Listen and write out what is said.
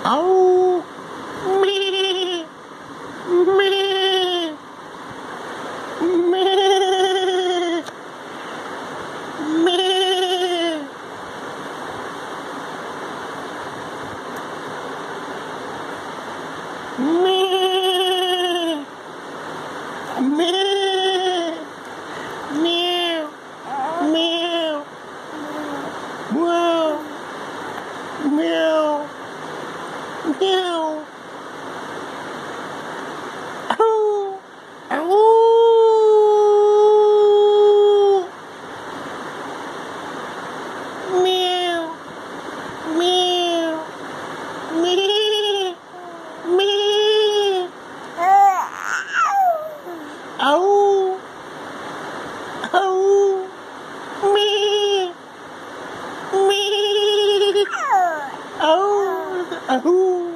Oh, me, me, me, me. Me, me, meow, meow, meow, meow, meow. Oh, oh. Meow, meow, me, me. Oh, oh, me, me. Oh, oh.